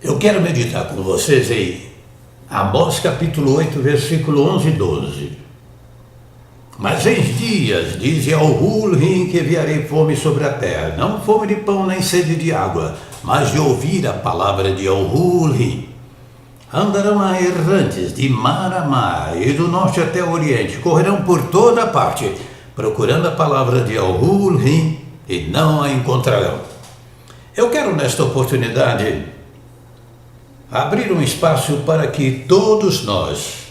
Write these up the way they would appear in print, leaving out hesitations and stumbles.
Eu quero meditar com vocês em Amós capítulo 8, versículo 11 e 12. Mas em dias, diz Yahuwah, que enviarei fome sobre a terra, não fome de pão nem sede de água, mas de ouvir a palavra de Yahuwah. Andarão errantes de mar a mar e do norte até o oriente, correrão por toda parte, procurando a palavra de Yahuwah e não a encontrarão. Eu quero nesta oportunidade abrir um espaço para que todos nós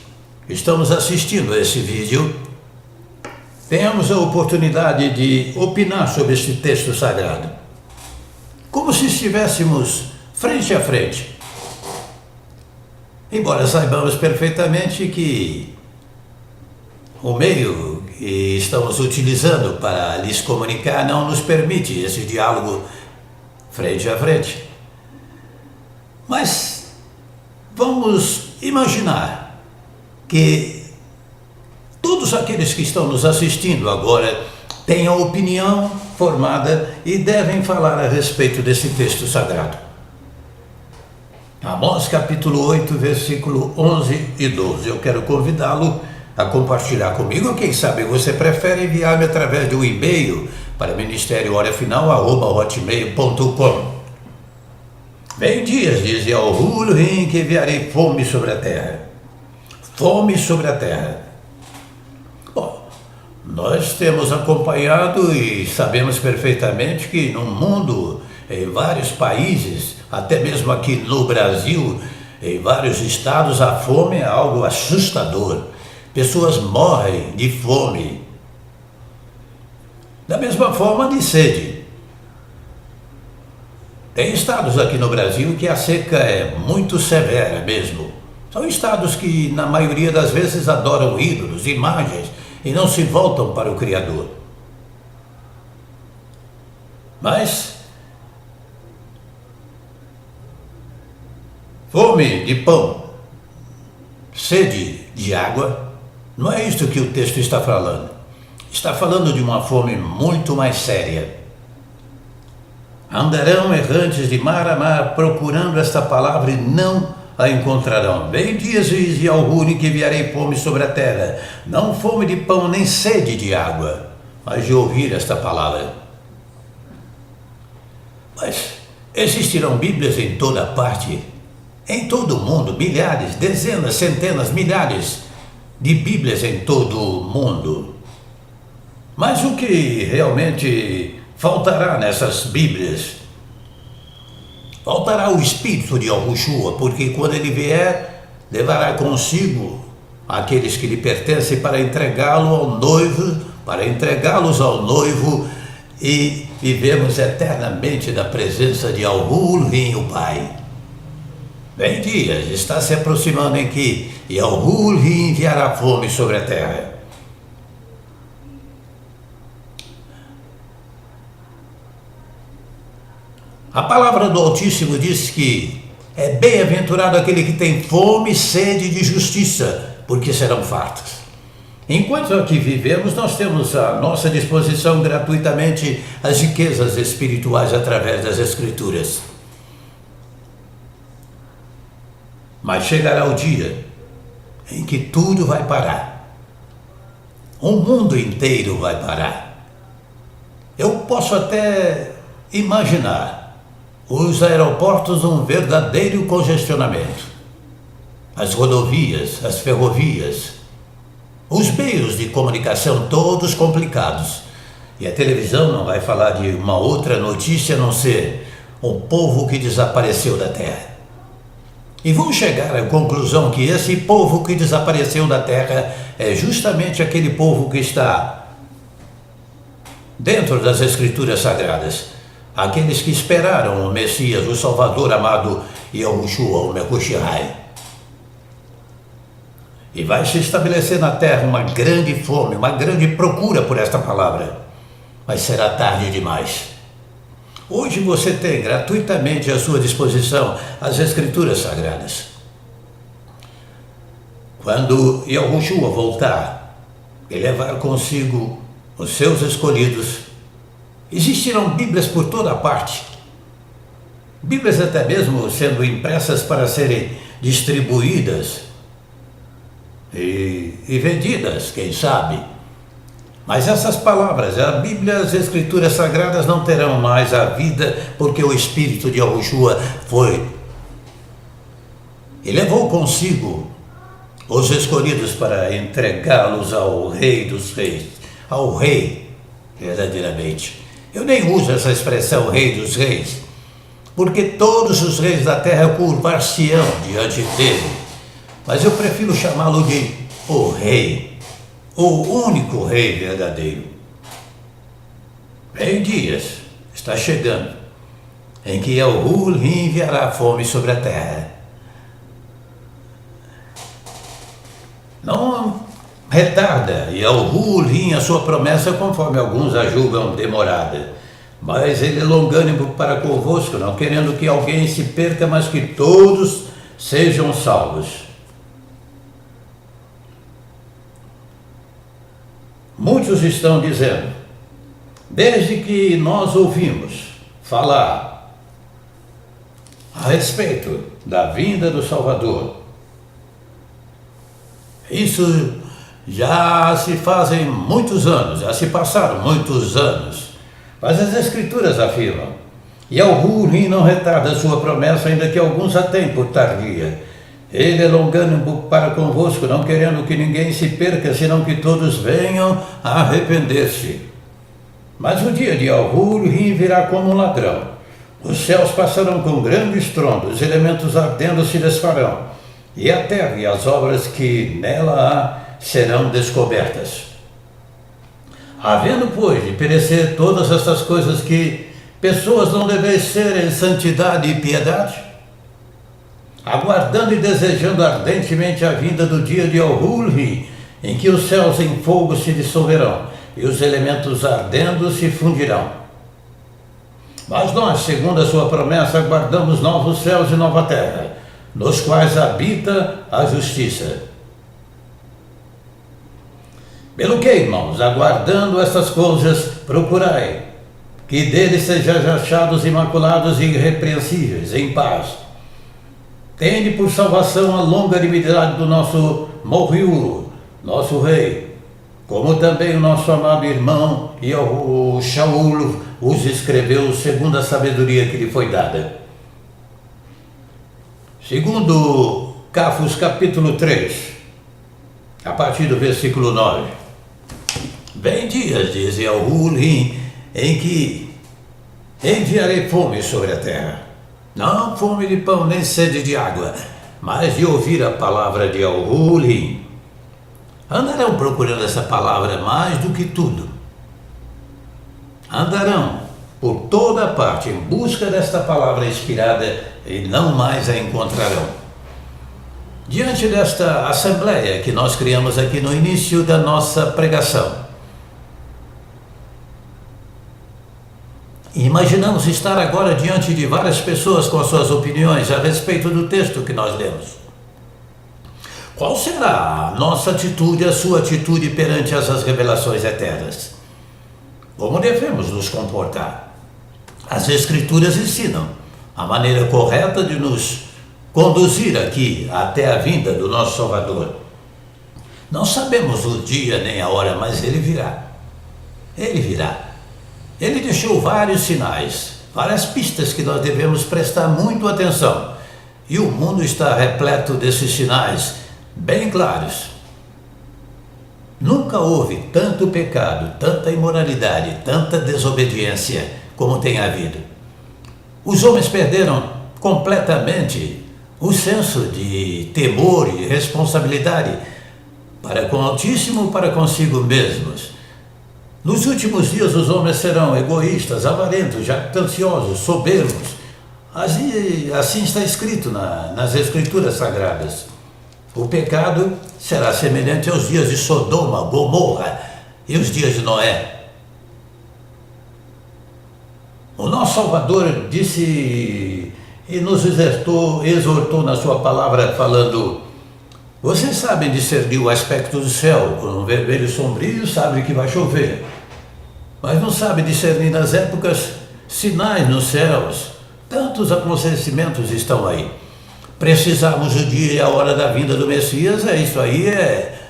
que estamos assistindo a esse vídeo tenhamos a oportunidade de opinar sobre este texto sagrado, como se estivéssemos frente a frente. Embora saibamos perfeitamente que o meio que estamos utilizando para lhes comunicar não nos permite esse diálogo frente a frente. Mas vamos imaginar que todos aqueles que estão nos assistindo agora têm a opinião formada e devem falar a respeito desse texto sagrado. Amós capítulo 8, versículo 11 e 12. Eu quero convidá-lo a compartilhar comigo. Quem sabe você prefere enviar-me através do e-mail para ministériohorafinal@hotmail.com. Vem dias, diz Yahuwah, que enviarei fome sobre a terra. Fome sobre a terra. Bom, nós temos acompanhado e sabemos perfeitamente que no mundo, em vários países, até mesmo aqui no Brasil, em vários estados, a fome é algo assustador. Pessoas morrem de fome. Da mesma forma de sede. Tem estados aqui no Brasil que a seca é muito severa mesmo. São estados que, na maioria das vezes, adoram ídolos, imagens e não se voltam para o Criador. Mas fome de pão, sede de água, não é isto que o texto está falando. Está falando de uma fome muito mais séria. Andarão errantes de mar a mar, procurando esta palavra e não a encontrarão. Vem dias, diz Yahuwah, que enviarei fome sobre a terra, não fome de pão nem sede de água, mas de ouvir esta palavra. Mas existirão Bíblias em toda parte, em todo o mundo, milhares, dezenas, centenas, milhares de Bíblias em todo o mundo. Mas o que realmente faltará nessas Bíblias? Faltará o Espírito de Yahushua, porque quando ele vier, levará consigo aqueles que lhe pertencem para entregá-lo ao noivo, para entregá-los ao noivo e vivemos eternamente na presença de Yahuwah, o Pai. Vem dias, está se aproximando em que Yahuwah enviará fome sobre a terra. A palavra do Altíssimo diz que é bem-aventurado aquele que tem fome e sede de justiça, porque serão fartos. Enquanto aqui vivemos, nós temos à nossa disposição gratuitamente as riquezas espirituais através das Escrituras. Mas chegará o dia em que tudo vai parar. O mundo inteiro vai parar. Eu posso até imaginar os aeroportos um verdadeiro congestionamento. As rodovias, as ferrovias, os meios de comunicação todos complicados. E a televisão não vai falar de uma outra notícia a não ser o povo que desapareceu da terra. E vão chegar à conclusão que esse povo que desapareceu da terra é justamente aquele povo que está dentro das Escrituras Sagradas. Aqueles que esperaram o Messias, o Salvador amado Yahushua, o Mehushai. E vai se estabelecer na terra uma grande fome, uma grande procura por esta palavra. Mas será tarde demais. Hoje você tem gratuitamente à sua disposição as Escrituras Sagradas. Quando Yahushua voltar e levar consigo os seus escolhidos, existirão Bíblias por toda parte. Bíblias até mesmo sendo impressas para serem distribuídas e vendidas, quem sabe. Mas essas palavras, a Bíblia, as Escrituras Sagradas não terão mais a vida, porque o Espírito de Yahushua foi e levou consigo os escolhidos para entregá-los ao Rei dos Reis, ao Rei, verdadeiramente. Eu nem uso essa expressão Rei dos Reis, porque todos os reis da terra curvar-se-ão diante dele, mas eu prefiro chamá-lo de o Rei, o único Rei verdadeiro. Vem dias, está chegando, em que Yahuwah enviará fome sobre a terra. Não retarda Yahuwah a sua promessa, conforme alguns a julgam demorada, mas ele é longânimo para convosco, não querendo que alguém se perca, mas que todos sejam salvos. Muitos estão dizendo, desde que nós ouvimos falar a respeito da vinda do Salvador, isso já se fazem muitos anos, já se passaram muitos anos, mas as Escrituras afirmam, Yahuwah não retarda a sua promessa, ainda que alguns a tenham por tardia. Ele é longânimo para convosco, não querendo que ninguém se perca, senão que todos venham a arrepender-se. Mas o dia de Yahuwah virá como um ladrão. Os céus passarão com grande estrondo, os elementos ardendo se desfarão, e a terra e as obras que nela há serão descobertas. Havendo, pois, de perecer todas estas coisas, que pessoas não deveis ser em santidade e piedade, aguardando e desejando ardentemente a vinda do dia de Yahuwah, em que os céus em fogo se dissolverão e os elementos ardendo se fundirão. Mas nós, segundo a sua promessa, aguardamos novos céus e nova terra, nos quais habita a justiça. Pelo que, irmãos, aguardando estas coisas, procurai que deles sejais achados imaculados e irrepreensíveis, em paz. Tende por salvação a longanimidade do nosso Morriú, nosso rei, como também o nosso amado irmão Shaul os escreveu segundo a sabedoria que lhe foi dada. Segundo Cafos capítulo 3, a partir do versículo 9. Vem dias, diz Yahuwah, em que enviarei fome sobre a terra. Não fome de pão nem sede de água, mas de ouvir a palavra de Yahuwah. Andarão procurando essa palavra mais do que tudo. Andarão por toda parte em busca desta palavra inspirada e não mais a encontrarão. Diante desta assembleia que nós criamos aqui no início da nossa pregação, imaginamos estar agora diante de várias pessoas com as suas opiniões a respeito do texto que nós lemos. Qual será a nossa atitude, a sua atitude perante essas revelações eternas? Como devemos nos comportar? As Escrituras ensinam a maneira correta de nos conduzir aqui até a vinda do nosso Salvador. Não sabemos o dia nem a hora, mas ele virá. Ele virá. Ele deixou vários sinais, várias pistas que nós devemos prestar muito atenção. E o mundo está repleto desses sinais bem claros. Nunca houve tanto pecado, tanta imoralidade, tanta desobediência como tem havido. Os homens perderam completamente o senso de temor e responsabilidade para com o Altíssimo, para consigo mesmos. Nos últimos dias os homens serão egoístas, avarentos, jactanciosos, soberbos. Assim está escrito nas Escrituras Sagradas. O pecado será semelhante aos dias de Sodoma, Gomorra e os dias de Noé. O nosso Salvador disse e nos exortou na sua palavra falando: vocês sabem discernir o aspecto do céu, com um vermelho sombrio sabem que vai chover, mas não sabem discernir nas épocas sinais nos céus, Tantos acontecimentos estão aí. Precisamos o dia e a hora da vinda do Messias, isso aí é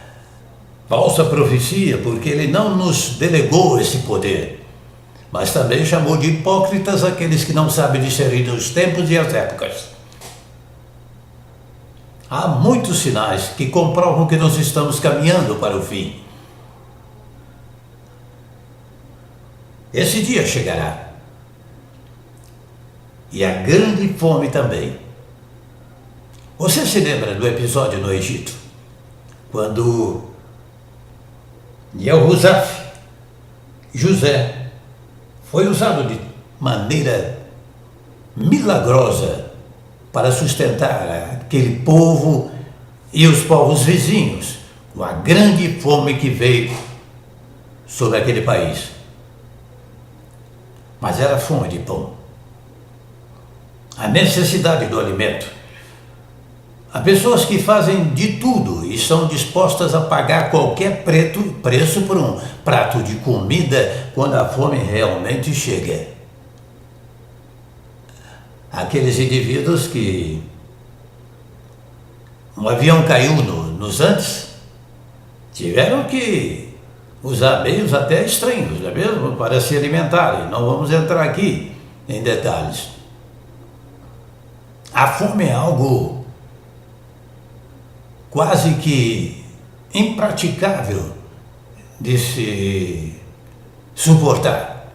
falsa profecia, porque ele não nos delegou esse poder, mas também chamou de hipócritas aqueles que não sabem discernir os tempos e as épocas. Há muitos sinais que comprovam que nós estamos caminhando para o fim. Esse dia chegará. E a grande fome também. Você se lembra do episódio no Egito? Quando Yehuzaf, José, foi usado de maneira milagrosa para sustentar aquele povo e os povos vizinhos, com a grande fome que veio sobre aquele país. Mas era fome de pão. A necessidade do alimento. Há pessoas que fazem de tudo e são dispostas a pagar qualquer preço por um prato de comida quando a fome realmente chega. Aqueles indivíduos que um avião caiu nos Andes, tiveram que usar meios até estranhos, não é mesmo? Para se alimentarem. Não vamos entrar aqui em detalhes. A fome é algo quase que impraticável de se suportar.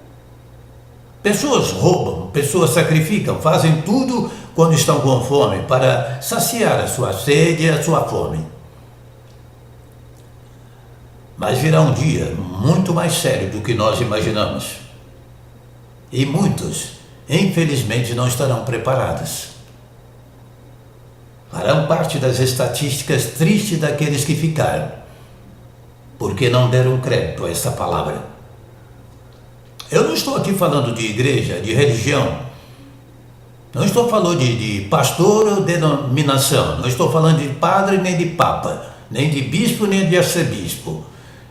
Pessoas roubam, pessoas sacrificam, fazem tudo quando estão com fome para saciar a sua sede e a sua fome. Mas virá um dia muito mais sério do que nós imaginamos. E muitos, infelizmente, não estarão preparados. Farão parte das estatísticas tristes daqueles que ficaram, porque não deram crédito a essa palavra. Eu não estou aqui falando de igreja, de religião, não estou falando de pastor ou denominação, não estou falando de padre nem de papa, nem de bispo nem de arcebispo.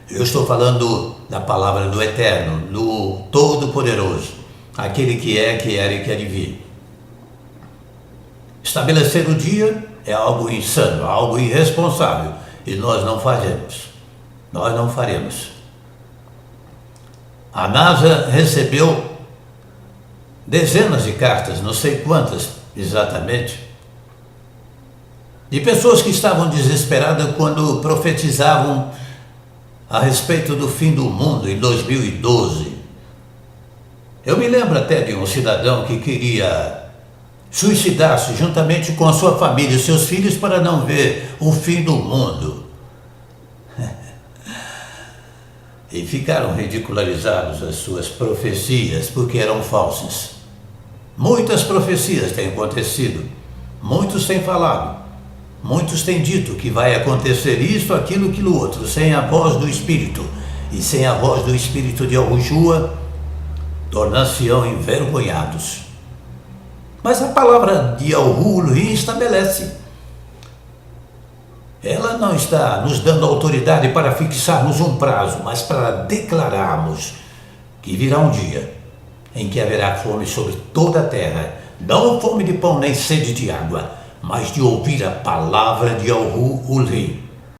Eu estou falando da palavra do Eterno, do Todo-Poderoso, aquele que é, que era e que há de vir. Estabelecer o dia é algo insano, algo irresponsável, e nós não fazemos, nós não faremos. A NASA recebeu dezenas de cartas, não sei quantas exatamente, de pessoas que estavam desesperadas quando profetizavam a respeito do fim do mundo em 2012. Eu me lembro até de um cidadão que queria suicidar-se juntamente com a sua família e seus filhos para não ver o fim do mundo. E ficaram ridicularizados as suas profecias porque eram falsas. Muitas profecias têm acontecido, muitos têm falado, muitos têm dito que vai acontecer isso, aquilo, aquilo outro, sem a voz do Espírito. E sem a voz do Espírito de Yahushua, tornar-se-ão envergonhados. Mas a palavra de Yahuwah estabelece. Ela não está nos dando autoridade para fixarmos um prazo, mas para declararmos que virá um dia em que haverá fome sobre toda a terra, não fome de pão nem sede de água, mas de ouvir a palavra de Yahuwah.